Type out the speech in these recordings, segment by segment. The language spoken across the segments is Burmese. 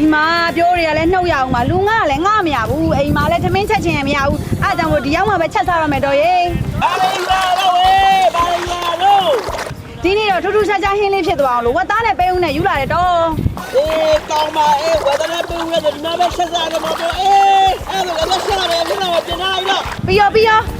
ဒီမှာပြောတွေကလည်းနှုတ်ရအောင်ပါလူငါလည်းငါမရဘူးအိမ်မှာလည်းသမင်းချက်ချင်ရမရဘူးအဲ့ဒါကြောင့်မို့ဒီရောက်မှပဲချက်စားရမယ်တော်ရေဘာလဲလာတော့ဝေးဘာလဲလာတော့ဒီနေ့တော့ထူးထူးခြားခြားဟင်းလေးဖြစ်သွားအောင်လို့ဝတ်သားနဲ့ပဲဦးနဲ့ယူလာတယ်တော့အေးကောင်းပါအေးဝတ်သားနဲ့ပဲဦးနဲ့ဒီမှာပဲချက်စားရမှာပေါ့အေးအဲ့ဒါလည်းချက်ရတယ်ဒီမှာပြင်လာပြီတော့ပြီးရော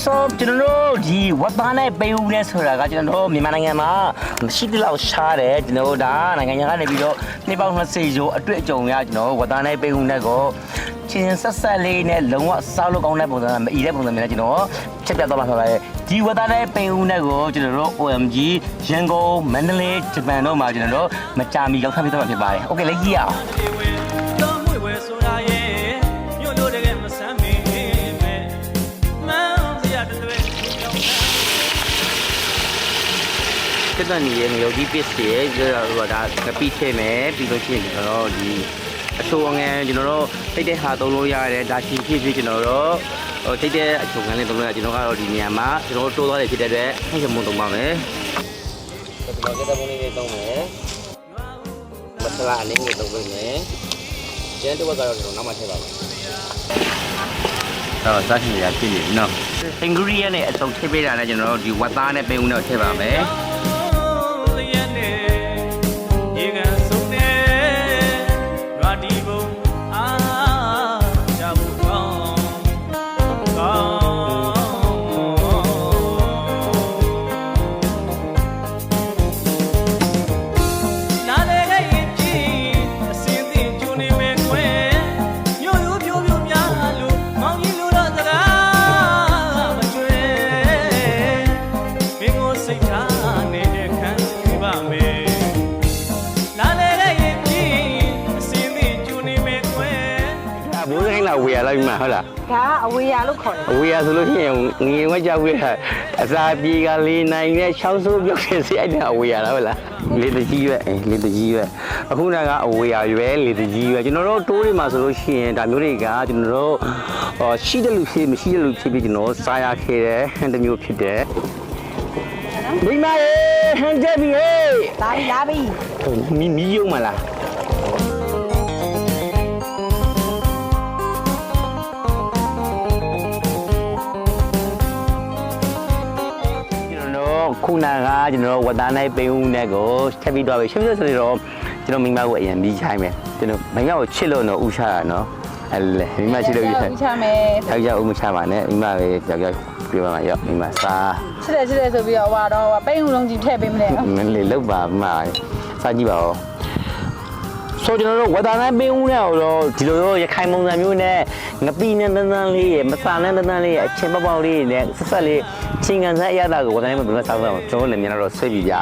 ဆိုကျွန်တော်တို့ဒီဝတ်သားနဲ့ပေးဦးနဲ့ဆိုတာကကျွန်တော်တို့မြန်မာနိုင်ငံမှာမရှိသလောက်ရှားတယ်ကျွန်တော်တို့ဒါနိုင်ငံခြားကနေပြီးတော့နှစ်ပေါင်း20ကျော်အတွေ့အကြုံရကျွန်တော်ဝတ်သားနဲ့ပေးဦးနဲ့ကိုချင်းဆက်ဆက်လေးနဲ့လုံးဝစားလို့ကောင်းတဲ့ပုံစံမအီတဲ့ပုံစံမျိုးနဲ့ကျွန်တော်ချက်ပြတော့မှာဖြစ်ပါတယ်ဒီဝတ်သားနဲ့ပေးဦးနဲ့ကိုကျွန်တော်တို့ OMG ရန်ကုန်မန္တလေးဂျပန်တို့မှာကျွန်တော်တို့မကြာမီရောက်ထပ်ပြီးတော့မှာဖြစ်ပါတယ်โอเคလက်ကြည့်ရအောင်တက်တဲ့နေရမျိုးဒီ piece တွေပြောတာဒါကပိထဲမယ်ပြီးလို့ရှိရင်ကျွန်တော်ဒီအချိုငယ်ကျွန်တော်တို့တိတ်တဲ့ဟာသုံးလို့ရတယ်ဒါချီဖြစ်ဖြစ်ကျွန်တော်တို့တိတ်တဲ့အချိုငယ်လေးသုံးလို့ရကျွန်တော်ကတော့ဒီနေရာမှာကျွန်တော်တို့တိုးသွားတယ်ဖြစ်တဲ့အတွက်ဟိုချက်မုံသုံးပါမယ်ကျွန်တော်ကတက်ပုံလေးသုံးမယ်မဆလာအနေနဲ့သုံးပေးမယ်ကျန်တဲ့ဘက်ကတော့ကျွန်တော်နောက်မှထည့်ပါမယ်တော့စားချင်ရဖြစ်နေနော် ingredient နဲ့အစုံထည့်ပေးတာနဲ့ကျွန်တော်တို့ဒီဝတ်သားနဲ့ပင်ဦးနဲ့ထည့်ပါမယ်ဝေရလိုက်မှာဟုတ်လားဒါအဝေရလို့ခေါ်တယ်အဝေရဆိုလို့ရှိရင်ငွေဝက်ကြောက်ဝေးအစာပြေကလေးနိုင်နဲ့ချောင်းဆိုးပြုတ်နေစီအဲ့ဒါအဝေရလားဟုတ်လားလေတကြီးရွက်လေတကြီးရွက်အခုနကအဝေရရွယ်လေတကြီးရွက်ကျွန်တော်တို့တိုးတွေမှာဆိုလို့ရှိရင်ဒါမျိုးတွေကကျွန်တော်တို့ရှိတဲ့လူဖြစ်မရှိတဲ့လူဖြစ်ပြီးကျွန်တော်စားရခဲ့တဲ့ဟန်တမျိုးဖြစ်တယ်မိမရေဟန်ကြပြီဟေးလာပြီမီးယုံမလားခုနကကျွန်တော်ဝတ်သားနိုင်ပင်ဦးနဲ့ကိုချက်ပြီးတော့ပဲရှင်းပြဆိုတော့ကျွန်တော်မိမကိုအရင်ပြီးချိုင်းမယ်ကျွန်တော်မိမကိုချစ်လို့တော့ဥချတာနော်အဲ့လေမိမချစ်လို့ဥချမယ်ယောက်ျားဥမချပါနဲ့မိမပဲယောက်ျားပြပါမှာရောမိမစားချစ်တယ်ဆိုပြီးတော့ဟွာတော့ပင်ဦးလုံးကြီးထည့်ပေးမလဲမင်းလေးလောက်ပါမစားကြည့်ပါဦးဆိုကျွန်တော်တို့ဝတ်သားနိုင်ပင်ဦးနဲ့တော့ဒီလိုရခိုင်ပုံစံမျိုးနဲ့ငပိနဲ့တန်းတန်းလေးရမစာနဲ့တန်းတန်းလေးရအချင်းပေါက်လေးနဲ့ဆက်ဆက်လေးချင်းကန်စားအရသာကိုဝတ်သားနိုင်မှာဘယ်လိုစားဖို့ကျွန်တော်လည်းမြန်တော့ဆွဲပြကြ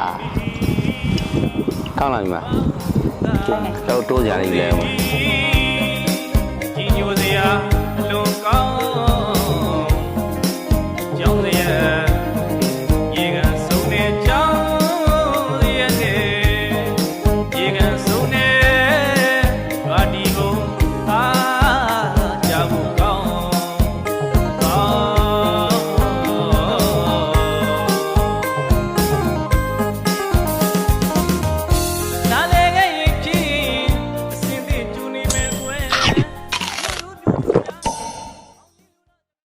ကောင်းလာပြီမလားတော့တိုးကြရည်လေ